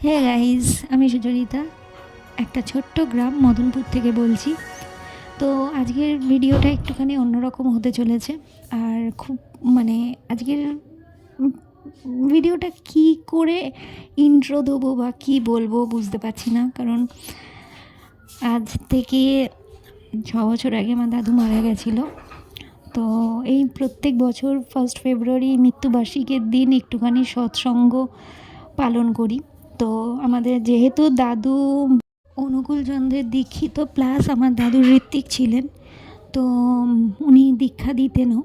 Hey guys, আমি সুচরিতা, একটা ছোট্ট গ্রাম মদনপুর থেকে বলছি। তো আজকের ভিডিওটা একটুখানি অন্যরকম হতে চলেছে। আর খুব আজকের ভিডিওটা কি করে ইন্ট্রো দেবো বা কী বলবো বুঝতে পারছি না, কারণ আজ থেকে 6 বছর আগে আমার দাদু মারা গেছিলো। তো এই প্রত্যেক বছর 1 ফেব্রুয়ারি মৃত্যুবার্ষিকীর দিন একটুখানি সৎসঙ্গ পালন করি। তো আমাদের যেহেতু দাদু অনুকূলচন্দ্রের দীক্ষিত, প্লাস আমার দাদু ঋত্বিক ছিলেন, তো উনি দীক্ষা দিতেনও।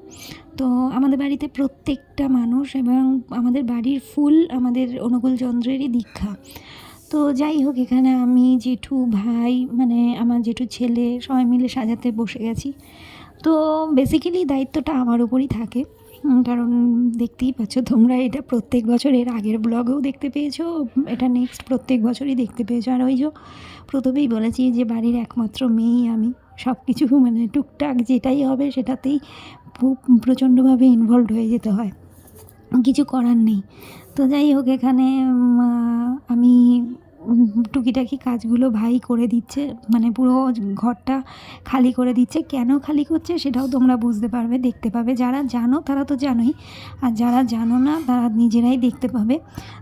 তো আমাদের বাড়িতে প্রত্যেকটা মানুষ এবং আমাদের বাড়ির ফুল আমাদের অনুকূলচন্দ্রেরই দীক্ষা। তো যাই হোক, এখানে আমি, জেঠু, ভাই, আমার জেঠুর ছেলে সবাই মিলে সাজাতে বসে গেছি। তো বেসিক্যালি দায়িত্বটা আমার উপরই থাকে, কারণ দেখতেই পাচ্ছ তোমরা, এটা প্রত্যেক বছর, এর আগের ব্লগেও দেখতে পেয়েছো, এটা নেক্সট প্রত্যেক বছরই দেখতে পেয়েছো। আর ওই যে প্রথমেই বলেছি যে বাড়ির একমাত্র মেয়েই আমি, সব কিছু টুকটাক যেটাই হবে সেটাতেই খুব প্রচণ্ডভাবে ইনভলভড হয়ে যেতে হয়, কিছু করার নেই। তো যাই হোক, এখানে আমি টুকিটাকি কাজগুলো ভাই করে দিচ্ছে, পুরো ঘরটা খালি করে দিচ্ছে। কেন খালি করছে সেটাও তোমরা বুঝতে পারবে, দেখতে পাবে। যারা জানো তারা তো জানোই, আর যারা জানো না তারা নিজেরাই দেখতে পাবে।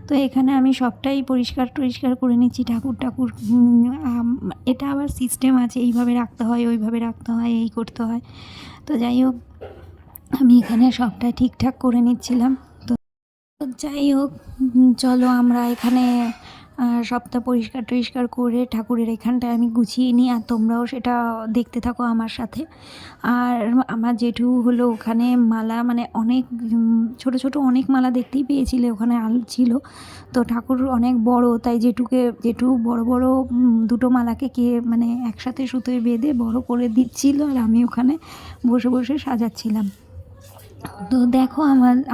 তো এখানে আমি সবটাই পরিষ্কার করে নিচ্ছি, ঠাকুর এটা আবার সিস্টেম আছে, এইভাবে রাখতে হয়, ওইভাবে রাখতে হয়, এই করতে হয়। তো যাই হোক, আমি এখানে সবটা ঠিকঠাক করে নিচ্ছিলাম। তো যাই হোক, চলো আমরা এখানে সবটা পরিষ্কার করে ঠাকুরের এখানটায় আমি গুছিয়ে নিই, আর তোমরাও সেটা দেখতে থাকো আমার সাথে। আর আমার জেঠু হলো ওখানে মালা, অনেক ছোট ছোট অনেক মালা দেখতেই পেয়েছিলে, ওখানে আল ছিল। তো ঠাকুর অনেক বড়, তাই জেঠু বড় বড় দুটো মালাকে একসাথে সুতোয় বেঁধে বড় করে দিচ্ছিল, আর আমি ওখানে বসে বসে সাজাচ্ছিলাম। তো দেখো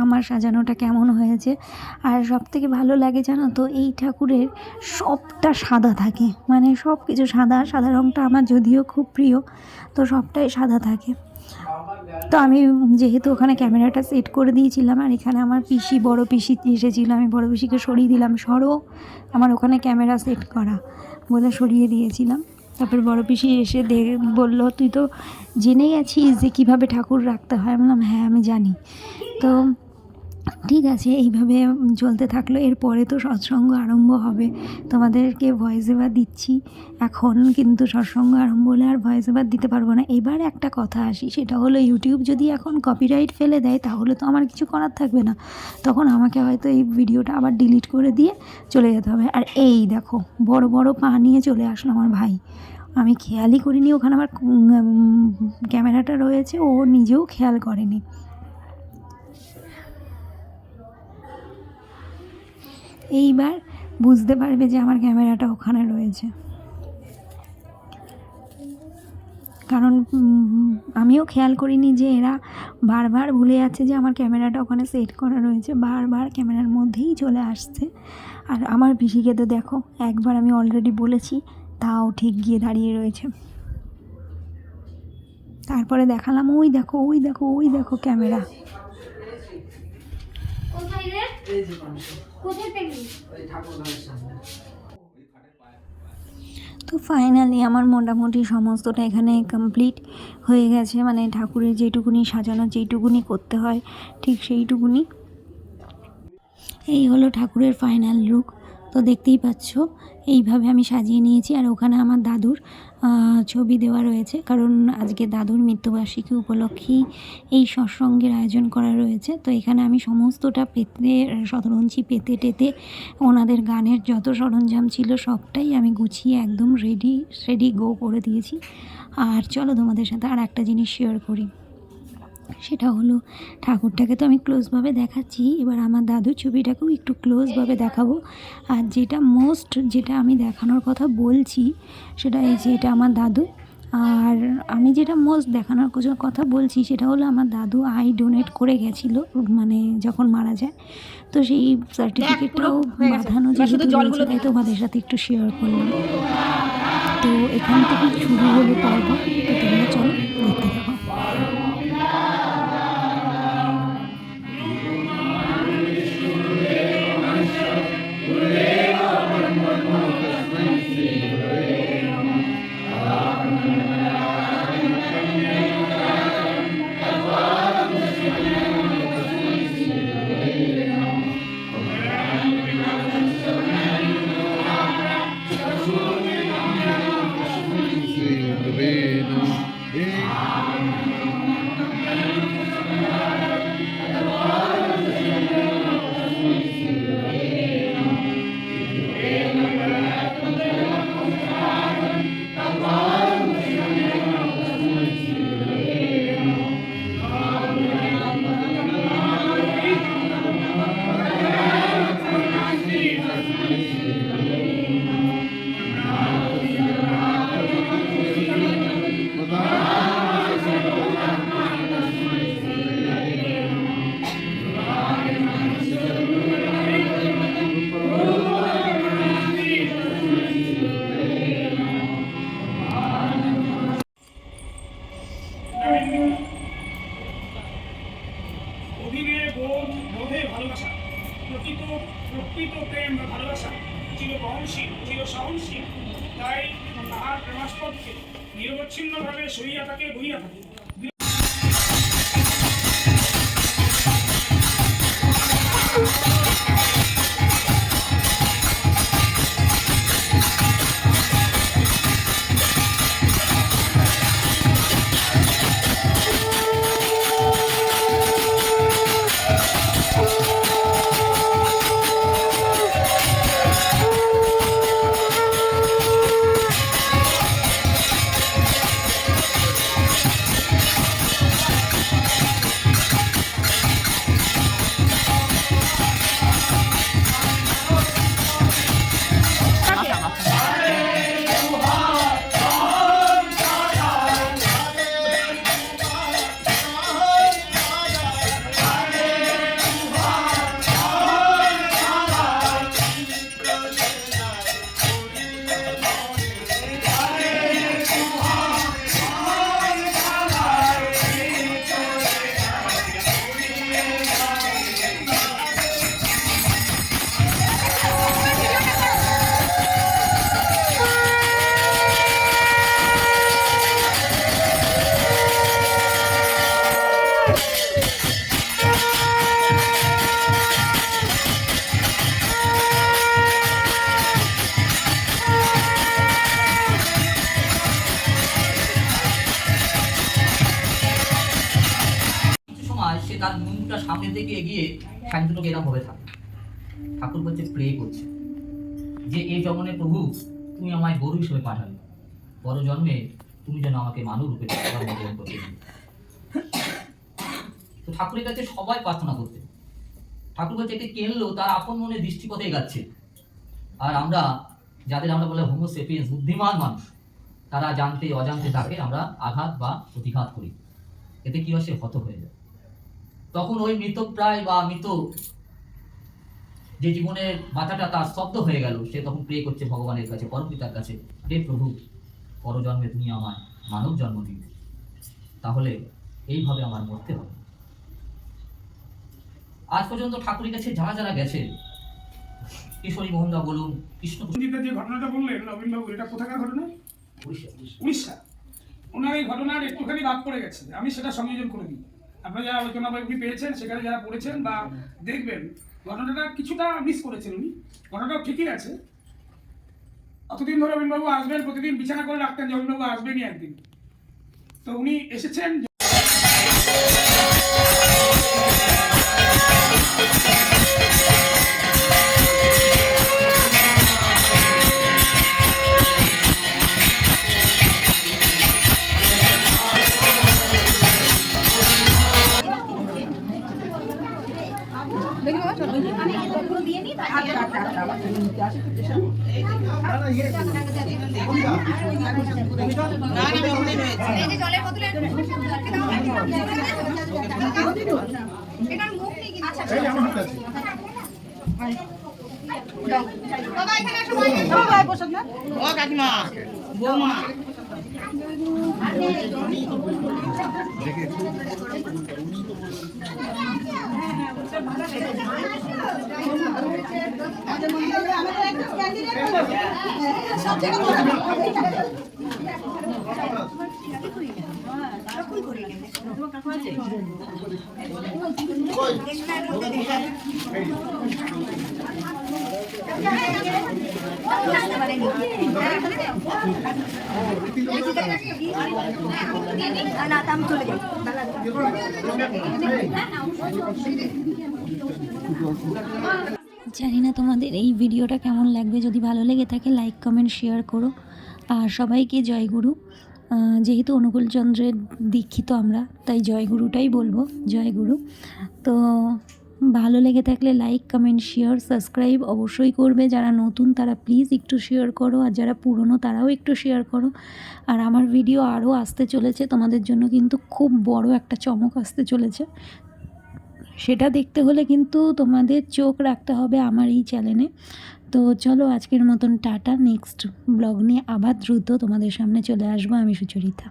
আমার সাজানোটা কেমন হয়েছে। আর সবথেকে ভালো লাগে জানো তো, এই ঠাকুরের সবটা সাদা থাকে, সব কিছু সাদা সাদা রঙটা আমার যদিও খুব প্রিয়, তো সবটাই সাদা থাকে। তো আমি যেহেতু ওখানে ক্যামেরাটা সেট করে দিয়েছিলাম, আর এখানে আমার বড় পিসি এসেছিলো, আমি বড় পিসিকে সরিয়ে দিলাম, আমার ওখানে ক্যামেরা সেট করা বলে সরিয়ে দিয়েছিলাম। তারপর বড় পিসি এসে বলল, তুই তো জেনেই আছিস যে কীভাবে ঠাকুর রাখতে হয়। আমি বললাম, হ্যাঁ আমি জানি। তো ঠিক আছে, এইভাবে চলতে থাকলো। এরপরে তো সৎসঙ্গ আরম্ভ হবে, তোমাদেরকে ভয়েস ওভার দিচ্ছি এখন, কিন্তু সৎসঙ্গ আরম্ভ হলে আর ভয়েস ওভার দিতে পারবো না। এবার একটা কথা আসি, সেটা হলো ইউটিউব যদি এখন কপিরাইট ফেলে দেয় তাহলে তো আমার কিছু করার থাকবে না, তখন আমাকে হয়তো এই ভিডিওটা আবার ডিলিট করে দিয়ে চলে যেতে হবে। আর এই দেখো, বড় বড় পা নিয়ে চলে আসলো আমার ভাই, আমি খেয়ালই করিনি ওখানে আমার ক্যামেরাটা রয়েছে, ও নিজেও খেয়াল করেনি। এইবার বুঝতে পারবে যে আমার ক্যামেরাটা ওখানে রয়েছে, কারণ আমিও খেয়াল করিনি যে এরা বারবার ভুলে যাচ্ছে যে আমার ক্যামেরাটা ওখানে সেট করা রয়েছে, বারবার ক্যামেরার মধ্যেই চলে আসছে। আর আমার পিসিকে তো দেখো, একবার আমি অলরেডি বলেছি, তাও ঠিক গিয়ে দাঁড়িয়ে রয়েছে। তারপরে দেখালাম, ওই দেখো ওই দেখো ওই দেখো ক্যামেরা। তো ফাইনালি আমার মোটামুটি সমস্তটা এখানে কমপ্লিট হয়ে গেছে, ঠাকুরের যেটুকুনি সাজানো, যেইটুকুনি করতে হয় ঠিক সেইটুকুনি। এই হলো ঠাকুরের ফাইনাল লুক। তো দেখতেই পাচ্ছ, এইভাবে আমি সাজিয়ে নিয়েছি। আর ওখানে আমার দাদুর ছবি দেওয়া রয়েছে, কারণ আজকে দাদুর মৃত্যুবার্ষিকী উপলক্ষেই এই সৎসঙ্গের আয়োজন করা রয়েছে। তো এখানে আমি সমস্তটা শতরঞ্চি পেতে টেতে ওনাদের গানের যত সরঞ্জাম ছিল সবটাই আমি গুছিয়ে একদম রেডি গো করে দিয়েছি। আর চলো তোমাদের সাথে আর একটা জিনিস শেয়ার করি, সেটা হলো, ঠাকুরটাকে তো আমি ক্লোজভাবে দেখাচ্ছি, এবার আমার দাদুর ছবিটাকেও একটু ক্লোজভাবে দেখাবো। আর যেটা আমি দেখানোর কথা বলছি সেটা এই যে, এটা আমার দাদু। আর আমি যেটা দেখানোর কথা বলছি সেটা হলো, আমার দাদু আই ডোনেট করে গেছিলো যখন মারা যায়। তো সেই সার্টিফিকেটটাও বাঁধানো যেহেতু রয়েছে, তাই তোমাদের সাথে একটু শেয়ার করলাম। তো এখান থেকে শুরু হলো পর্ব, তো তোমরা চলো দেখতে থাকো। ভাষা চির বহনশীল চির সহনশীল, তাই তাহার প্রেমাস্পদকে নিরবচ্ছিন্নভাবে সইয়া থাকে বইয়া থাকে। সে তার মুখটা সামনের দিকে এগিয়ে ঠ্যাং দুটোকে এরকম ভাবে থাকে। ঠাকুর বলছে, প্রে করছে যে এই জগনে প্রভু তুমি আমায় গরু হিসেবে পাঠালে, পর জন্মে তুমি যেন আমাকে মানব রূপে জন্মগ্রহণ করতে দিও। তো ঠাকুরের কাছে সবাই প্রার্থনা করতে, ঠাকুর বলছে একে কেনলো তার আপন মনে দৃষ্টিপথে এগাচ্ছে। আর আমরা যাদের আমরা বলে হোমো সেপিয়েন্স, বুদ্ধিমান মানুষ, তারা জানতে অজান্তে তাকে আমরা আঘাত বা প্রতিঘাত করি। এতে কি হয়, সে হত হয়ে যায়। তখন ওই মৃতপ্রায় বা মৃত যে জীবনের মাথাটা তার স্তব্ধ হয়ে গেল, সে তখন প্রে করছে ভগবানের কাছে, পরমপিতার কাছে, হে প্রভু পরজন্মে তুমি আমায় মানব জন্ম দিবে, তাহলে এইভাবে আমার মরতে হবে। আজ পর্যন্ত ঠাকুরের কাছে যারা যারা গেছে, কিশোরী মোহনদা বলুন, কৃষ্ণ যে ঘটনাটা বললেন নবীনবাবু, এটা কোথাকার ঘটনা? উড়িষ্যা। ওনার এই ঘটনার একটুখানি বাদ পড়ে গেছে, আমি সেটা সংযোজন করে দিই। আপনারা যারা আলোচনা বই পেয়েছেন, সেখানে যারা পড়েছেন বা দেখবেন, ঘটনাটা কিছুটা মিস করেছেন উনি। ঘটনাটাও ঠিকই আছে। অতদিন ধরে অবিনবাবু আসবেন, প্রতিদিন বিছানা করে রাখতেন যে অবিনবাবু আসবেনই একদিন। তো উনি এসেছেন। কাকিমা বৌমা জানি না তোমাদের এই ভিডিওটা কেমন লাগবে। যদি ভালো লেগে থাকে লাইক কমেন্ট শেয়ার করো। আর সবাইকে জয়গুরু। যেহেতু অনুকূলচন্দ্রের দীক্ষিত আমরা, তাই জয়গুরুটাই বলবো, জয়গুরু। তো ভালো লেগে থাকলে লাইক কমেন্ট শেয়ার সাবস্ক্রাইব অবশ্যই করবে। যারা নতুন তারা প্লিজ একটু শেয়ার করো, আর যারা পুরনো তারাও একটু শেয়ার করো। আর আমার ভিডিও আরও আসতে চলেছে, তোমাদের জন্য কিন্তু খুব বড় একটা চমক আসতে চলেছে। সেটা দেখতে হলে কিন্তু তোমাদের চোখ রাখতে হবে আমার এই চ্যানেলে। তো চলো আজকের মতন টাটা। নেক্সট ব্লগ নিয়ে আবার দ্রুত তোমাদের সামনে চলে আসবো আমি, সুচরিতা।